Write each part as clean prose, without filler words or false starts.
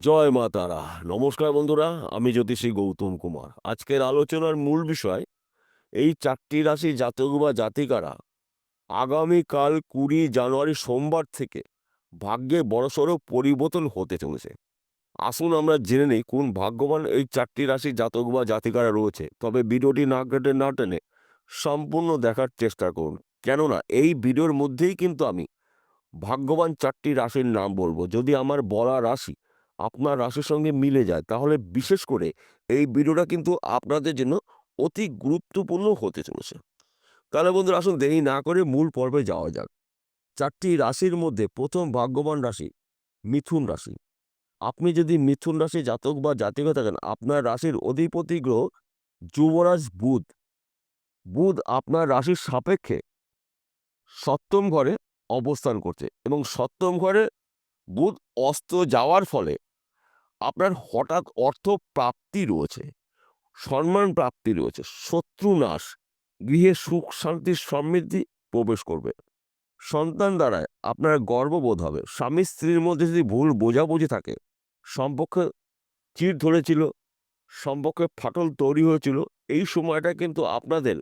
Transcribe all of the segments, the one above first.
জয় মা তারা। নমস্কার বন্ধুরা, আমি জ্যোতিষী গৌতম কুমার। আজকের আলোচনার মূল বিষয় এই ৪টি রাশি জাতক বা জাতিকারা আগামীকাল ২০ জানুয়ারি সোমবার থেকে ভাগ্যে বড়সড় পরিবর্তন হতে চলেছে। আসুন আমরা জেনে নেই কোন ভাগ্যবান এই ৪টি রাশি জাতক বা জাতিকারা রয়েছে। তবে ভিডিওটি না কেটে না টেনে সম্পূর্ণ দেখার চেষ্টা করুন, কেননা এই ভিডিওর মধ্যেই কিন্তু আমি ভাগ্যবান ৪টি রাশির নাম বলবো। যদি আমার বলা রাশি আপনার রাশির সঙ্গে মিলে যায়, তাহলে বিশেষ করে এই ভিডিওটা কিন্তু আপনাদের জন্য অতি গুরুত্বপূর্ণ হতে চলেছে। তাহলে বন্ধুরা, আসুন দেরি না করে মূল পর্বে যাওয়া যাক। ৪টি রাশির মধ্যে প্রথম ভাগ্যবান রাশি মিথুন রাশি। আপনি যদি মিথুন রাশি জাতক বা জাতিকা থাকেন, আপনার রাশির অধিপতি গ্রহ যুবরাজ বুধ। বুধ আপনার রাশির সাপেক্ষে সপ্তম ঘরে অবস্থান করছে, এবং সপ্তম ঘরে বুধ অস্ত যাওয়ার ফলে আপনার হঠাৎ অর্থ প্রাপ্তি রয়েছে, সম্মান প্রাপ্তি রয়েছে, শত্রু নাশ, গৃহে সুখ শান্তির সমৃদ্ধি প্রবেশ করবে। সন্তান দ্বারায় আপনার গর্ববোধ হবে। স্বামী স্ত্রীর মধ্যে যদি ভুল বোঝাবুঝি থাকে, সম্পর্কে চিড় ধরেছিল, সম্পর্কে ফাটল তৈরি হয়েছিল, এই সময়টা কিন্তু আপনাদের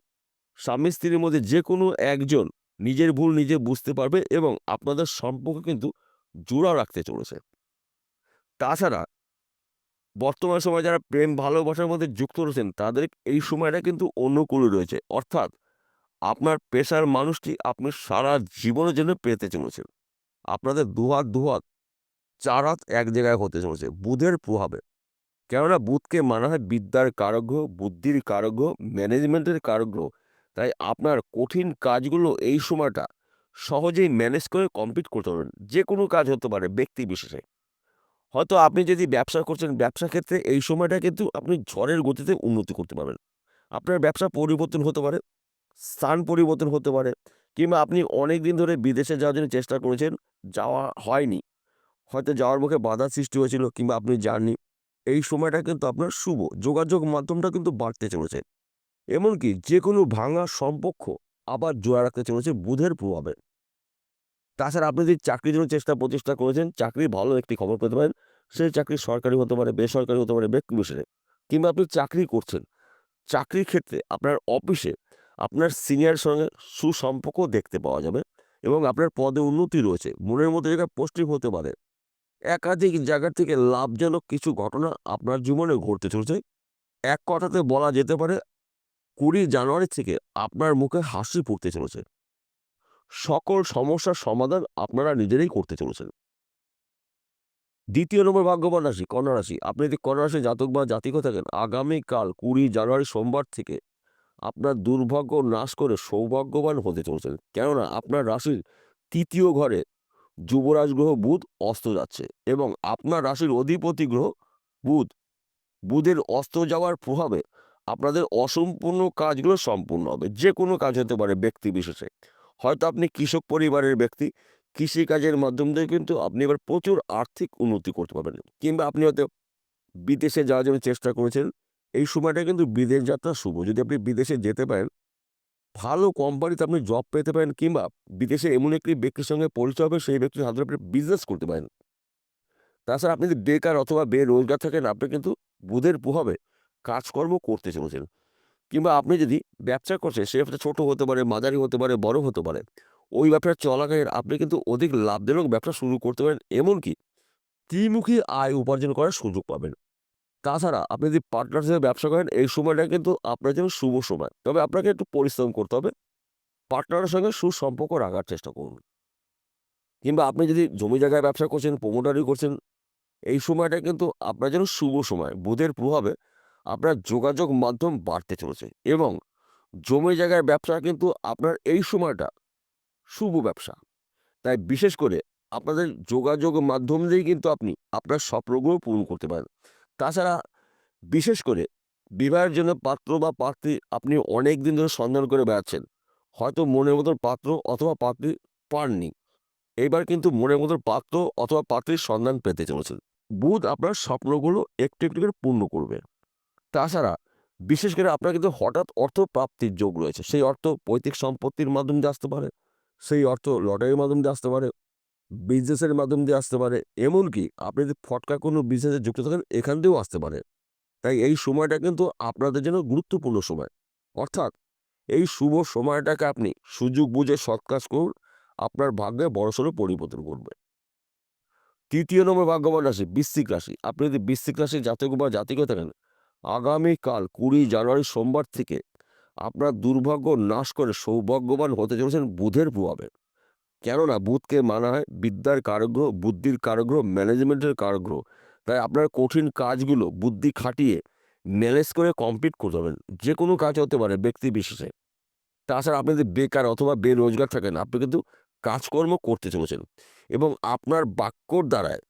স্বামী স্ত্রীর মধ্যে যে কোনো একজন নিজের ভুল নিজে বুঝতে পারবে, এবং আপনাদের সম্পর্ক কিন্তু জোড়া রাখতে চলেছে। তাছাড়া বর্তমান সময়ে যারা প্রেম ভালোবাসার মধ্যে যুক্ত রয়েছেন, তাদের এই সময়টা কিন্তু অনুকূল রয়েছে। অর্থাৎ আপনার পেশার মানুষটি আপনি সারা জীবনের জন্য পেতে চলেছেন। আপনাদের দুহাত দুহাত, চার হাত এক জায়গায় হতে চলেছে বুধের প্রভাবে। কেননা বুধকে মানা হয় বিদ্যার কারক গ্রহ, বুদ্ধির কারক গ্রহ, ম্যানেজমেন্টের কারক গ্রহ। তাই আপনার কঠিন কাজগুলো এই সময়টা সহজেই ম্যানেজ করে কমপ্লিট করতে পারবেন। যে কোনো কাজ হতে পারে ব্যক্তি বিশেষে। হয়তো আপনি যদি ব্যবসা করছেন, ব্যবসা ক্ষেত্রে এই সময়টা কিন্তু আপনি ঝড়ের গতিতে উন্নতি করতে পারবেন। আপনার ব্যবসা পরিবর্তন হতে পারে, স্থান পরিবর্তন হতে পারে, কিংবা আপনি অনেক দিন ধরে বিদেশে যাওয়ার জন্য চেষ্টা করেছেন, যাওয়া হয়নি। হয়তো যাওয়ার মুখে বাধা সৃষ্টি হয়েছিল, কিংবা আপনি যাননি। এই সময়টা কিন্তু আপনার শুভ। যোগাযোগ মাধ্যমটা কিন্তু বাড়তে চলেছে। এমনকি যে কোনো ভাঙা সম্পর্ক আবার জোড়া রাখতে চলেছে বুধের প্রভাবে। তাছাড়া আপনি যদি চাকরির জন্য প্রচেষ্টা করেছেন, চাকরির ভালো একটি খবর পেতে পারেন। সেই চাকরি সরকারি হতে পারে, বেসরকারি হতে পারে, ব্যক্তি বিশেষে। কিংবা আপনি চাকরি করছেন, চাকরির ক্ষেত্রে আপনার অফিসে আপনার সিনিয়রের সঙ্গে সুসম্পর্ক দেখতে পাওয়া যাবে, এবং আপনার পদে উন্নতি রয়েছে। মনের মতো জায়গায় পোস্টিং হতে পারে। একাধিক জায়গা থেকে লাভজনক কিছু ঘটনা আপনার জীবনে ঘটতে চলছে। এক কথাতে বলা যেতে পারে ২০ জানুয়ারি থেকে আপনার মুখে হাসি ফুটতে চলেছে। সকল সমস্যার সমাধান আপনারা নিজেরাই করতে চলেছেন। ২য় নম্বর ভাগ্যবান রাশি কন্যা রাশি। আপনি যদি কন্যা রাশি জাতক বা জাতিকা থাকেন, আগামীকাল ২০ জানুয়ারি সোমবার থেকে আপনার দুর্ভাগ্য নাশ করে সৌভাগ্যবান হতে চলেছেন। কেননা আপনার রাশির ৩য় ঘরে যুবরাজ গ্রহ বুধ অস্ত যাচ্ছে, এবং আপনার রাশির অধিপতি গ্রহ বুধ, বুধের অস্ত যাওয়ার প্রভাবে আপনাদের অসম্পূর্ণ কাজগুলো সম্পূর্ণ হবে। যে কোনো কাজ হতে পারে ব্যক্তি বিশেষে। হয়তো আপনি কৃষক পরিবারের ব্যক্তি, কৃষিকাজের মাধ্যম দিয়ে কিন্তু আপনি এবার প্রচুর আর্থিক উন্নতি করতে পারবেন। কিংবা আপনি হয়তো বিদেশে যাওয়ার জন্য চেষ্টা করেছেন, এই সময়টা কিন্তু বিদেশ যাত্রা শুভ। যদি আপনি বিদেশে যেতে পারেন, ভালো কোম্পানিতে আপনি জব পেতে পারেন, কিংবা বিদেশে এমন একটি ব্যক্তির সঙ্গে পরিচয় হবে, সেই ব্যক্তির হাতে আপনি বিজনেস করতে পারেন। তাছাড়া আপনি যদি বেকার অথবা বেরোজগার থাকেন, আপনি কিন্তু বুধের প্রভাবে কাজকর্ম করতে চলেছেন। কিংবা আপনি যদি ব্যবসা করছেন, সে ব্যবসা ছোট হতে পারে, মাঝারি হতে পারে, বড় হতে পারে। ওই ব্যবসা চলাকালীন আপনি কিন্তু অধিক লাভজনক ব্যবসা শুরু করতে পারেন, এমনকি ত্রিমুখী আয় উপার্জন করার সুযোগ পাবেন। তাছাড়া আপনি যদি পার্টনার হিসেবে ব্যবসা করেন, এই সময়টা কিন্তু আপনার জন্য শুভ সময়। তবে আপনাকে একটু পরিশ্রম করতে হবে। পার্টনারের সঙ্গে সুসম্পর্ক রাখার চেষ্টা করুন। কিংবা আপনি যদি জমি জায়গায় ব্যবসা করছেন, প্রমোটারি করছেন, এই সময়টা কিন্তু আপনার জন্য শুভ সময়। বুধের প্রভাবে আপনার যোগাযোগ মাধ্যম বাড়তে চলেছে, এবং জমি জায়গার ব্যবসা কিন্তু আপনার এই সময়টা শুভ ব্যবসা। তাই বিশেষ করে আপনাদের যোগাযোগ মাধ্যম দিয়েই কিন্তু আপনি আপনার স্বপ্নগুলো পূরণ করতে পারেন। তাছাড়া বিশেষ করে বিবাহের জন্য পাত্র বা পাত্রী আপনি অনেক দিন ধরে সন্ধান করে বেড়াচ্ছেন। হয়তো মনের মতন পাত্র অথবা পাত্রী পাননি। এইবার কিন্তু মনের মতন পাত্র অথবা পাত্রীর সন্ধান পেতে চলেছেন। বুধ আপনার স্বপ্নগুলো একটু একটু করে পূর্ণ করবে। তাছাড়া বিশেষ করে আপনার কিন্তু হঠাৎ অর্থ প্রাপ্তির যোগ রয়েছে। সেই অর্থ পৈতৃক সম্পত্তির মাধ্যম দিয়ে আসতে পারে, সেই অর্থ লটারির মাধ্যম দিয়ে আসতে পারে, বিজনেসের মাধ্যম দিয়ে আসতে পারে, এমনকি আপনি যদি ফটকা কোনো বিজনেসে যুক্ত থাকেন এখান দিয়েও আসতে পারে। তাই এই সময়টা কিন্তু আপনাদের জন্য গুরুত্বপূর্ণ সময়। অর্থাৎ এই শুভ সময়টাকে আপনি সুযোগ বুঝে সৎ কাজ করুন, আপনার ভাগ্যে বড়সড় পরিবর্তন করবে। ৩য় নম্বর ভাগ্যবান রাশি বৃশ্চিক রাশি। আপনি যদি বৃশ্চিক রাশির জাতক বা জাতিকা থাকেন, আগামীকাল ২০ জানুয়ারি সোমবার থেকে আপনার দুর্ভাগ্য নাশ করে সৌভাগ্যবান হতে চলেছেন বুধের প্রভাবে। কেননা বুধকে মানা হয় বিদ্যার কারগ্রহ, বুদ্ধির কারগ্রহ, ম্যানেজমেন্টের কারগ্রহ। তাই আপনার কঠিন কাজগুলো বুদ্ধি খাটিয়ে ম্যানেজ করে কমপ্লিট করতে হবেন। যে কোনো কাজ হতে পারে ব্যক্তি বিশেষে। তাছাড়া আপনি যদি বেকার অথবা বেরোজগার থাকেন, আপনি কিন্তু কাজকর্ম করতে চলেছেন এবং আপনার বাক্যর দ্বারায়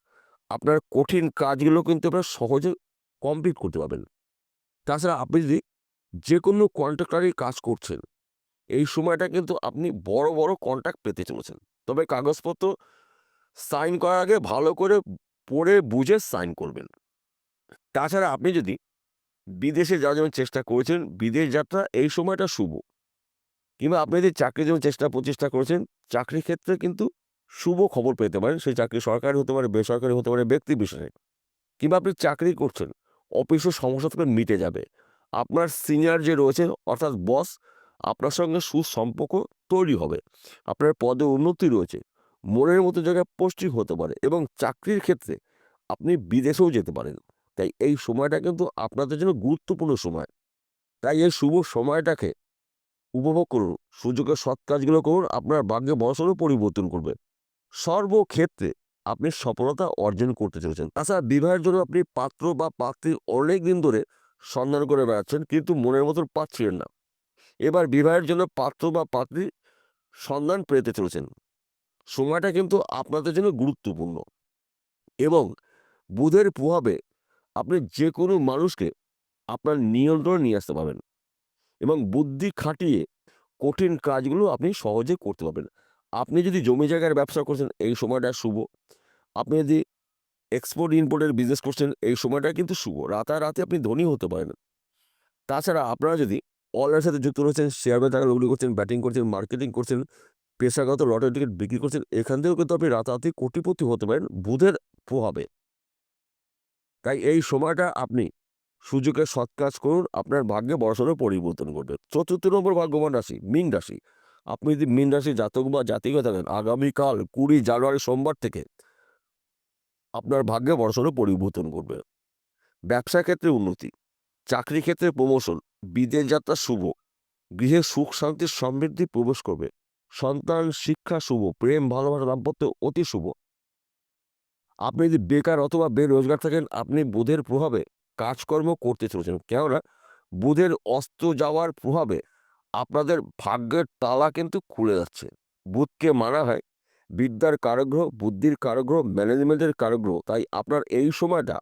আপনার কঠিন কাজগুলো কিন্তু আপনারা সহজে কমপ্লিট করতে পারবেন। তাছাড়া আপনি যদি যে কোনো কন্ট্রাক্টারি কাজ করছেন, এই সময়টা কিন্তু আপনি বড় বড় কন্ট্রাক্ট পেতে চলেছেন। তবে কাগজপত্র সাইন করার আগে ভালো করে পড়ে বুঝে সাইন করবেন। তাছাড়া আপনি যদি বিদেশে যাওয়ার জন্য চেষ্টা করেছেন, বিদেশ যাত্রা এই সময়টা শুভ। কিংবা আপনি যদি চাকরির জন্য প্রচেষ্টা করেছেন, চাকরির ক্ষেত্রে কিন্তু শুভ খবর পেতে পারেন। সেই চাকরি সরকারি হতে পারে, বেসরকারি হতে পারে, ব্যক্তি বিশেষে। কিংবা আপনি চাকরি করছেন, অফিসের সমস্যা থেকে মিটে যাবে। আপনার সিনিয়র যে রয়েছে অর্থাৎ বস, আপনার সঙ্গে সুসম্পর্ক তৈরি হবে। আপনার পদে উন্নতি রয়েছে, মনের মতো জায়গায় পোস্টিং হতে পারে এবং চাকরির ক্ষেত্রে আপনি বিদেশেও যেতে পারেন। তাই এই সময়টা কিন্তু আপনাদের জন্য গুরুত্বপূর্ণ সময়। তাই এই শুভ সময়টাকে উপভোগ করুন, সুযোগের সৎ কাজগুলো করুন, আপনার ভাগ্যে বড়সড় পরিবর্তন করবে। সর্বক্ষেত্রে আপনি সফলতা অর্জন করতে চলেছেন। তাছাড়া বিবাহের জন্য আপনি পাত্র বা পাত্রী অনেক দিন ধরে সন্ধান করে বেড়াচ্ছেন, কিন্তু মনের মতন পাচ্ছিলেন না। এবার বিবাহের জন্য পাত্র বা পাত্রী সন্ধান পেতে চলেছেন। সময়টা কিন্তু আপনাদের জন্য গুরুত্বপূর্ণ এবং বুধের প্রভাবে আপনি যে কোনো মানুষকে আপনার নিয়ন্ত্রণে নিয়ে আসতে পারবেন এবং বুদ্ধি খাটিয়ে কঠিন কাজগুলো আপনি সহজে করতে পারবেন। আপনি যদি জমি জায়গার ব্যবসা করছেন, এই সময়টা শুভ। আপনি যদি এক্সপোর্ট ইম্পোর্টের বিজনেস করছেন, এই সময়টা কিন্তু শুভ। রাতারাতি আপনি ধনী হতে পারেন। তাছাড়া আপনারা যদি অনলাইনের সাথে যুক্ত রয়েছেন, শেয়ার বাজারে টাকা লগ্নি করছেন, ব্যাটিং করছেন, মার্কেটিং করছেন, পেশাগত লটারি টিকিট বিক্রি করছেন, এখান থেকেও কিন্তু আপনি রাতারাতি কোটিপতি হতে পারেন বুধের প্রভাবে। তাই এই সময়টা আপনি সুযোগের সৎ কাজ করুন, আপনার ভাগ্যে বড়সড় পরিবর্তন ঘটবে। ৪র্থ নম্বর ভাগ্যবান রাশি মীন রাশি। আপনি যদি মীন রাশির জাতক বা জাতিকা থাকেন, আগামীকাল ২০ জানুয়ারি সোমবার থেকে আপনার ভাগ্যে বড়সড় পরিবর্তন ঘটবে। ব্যবসা ক্ষেত্রে উন্নতি, চাকরি ক্ষেত্রে প্রমোশন, বিদেশ যাত্রা শুভ, গৃহে সুখ শান্তির সমৃদ্ধি প্রবেশ করবে, সন্তান শিক্ষা শুভ, প্রেম ভালোবাসা দাম্পত্য অতি শুভ। আপনি যদি বেকার অথবা বেরোজগার থাকেন, আপনি বুধের প্রভাবে কাজকর্ম করতে চলেছেন। কেননা বুধের অস্ত যাওয়ার প্রভাবে আপনাদের ভাগ্যের তালা কিন্তু খুলে যাচ্ছে। বুধকে মানা হয় বিদ্যার কারগ্রহ, বুদ্ধির কারগ্রহ, ম্যানেজমেন্টের কারগ্রহ। তাই আপনার এই সময়টা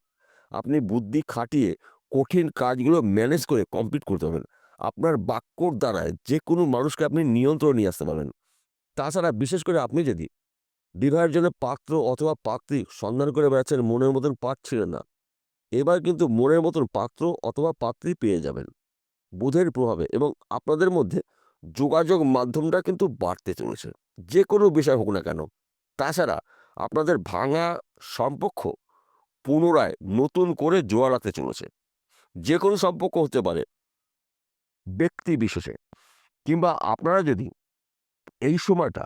আপনি বুদ্ধি খাটিয়ে কঠিন কাজগুলো ম্যানেজ করে কমপ্লিট করতে পারবেন। আপনার বাক্যর দ্বারায় যে কোনো মানুষকে আপনি নিয়ন্ত্রণে নিয়ে আসতে পারবেন। তাছাড়া বিশেষ করে আপনি যদি বিবাহের জন্য পাত্র অথবা পাত্রী সন্ধান করে বেড়াচ্ছেন, মনের মতন পাচ্ছিলেন না, এবার কিন্তু মনের মতন পাত্র অথবা পাত্রী পেয়ে যাবেন বুধের প্রভাবে এবং আপনাদের মধ্যে যোগাযোগ মাধ্যমটা কিন্তু বাড়তে চলেছে, যে কোনো বিষয় হোক না কেন। তাছাড়া আপনাদের ভাঙা সম্পর্ক পুনরায় নতুন করে জোয়ারাতে চলেছে। যে কোনো সম্পর্ক হতে পারে ব্যক্তি বিশেষে। কিংবা আপনারা যদি এই সময়টা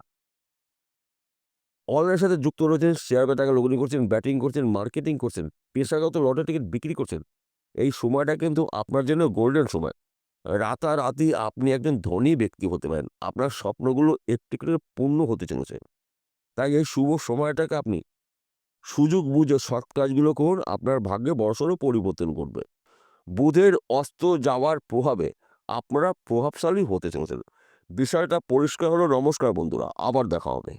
অনলাইনের সাথে যুক্ত রয়েছেন, শেয়ার বাজারে টাকা লগ্নি করছেন, ব্যাটিং করছেন, মার্কেটিং করছেন, পেশাগত লটারি টিকিট বিক্রি করছেন, এই সময়টা কিন্তু আপনার জন্য গোল্ডেন সময়। রাতারাতি আপনি একজন ধনী ব্যক্তি হতে পারেন। আপনার স্বপ্নগুলো একটু করে পূর্ণ হতে চলেছে। তাই এই শুভ সময়টাকে আপনি সুযোগ বুঝে সৎ কাজগুলো করুন, আপনার ভাগ্যে বড়সড় পরিবর্তন ঘটবে। বুধের অস্ত যাওয়ার প্রভাবে আপনারা প্রভাবশালী হতে চলেছেন। বিষয়টা পরিষ্কার হলো। নমস্কার বন্ধুরা, আবার দেখা হবে।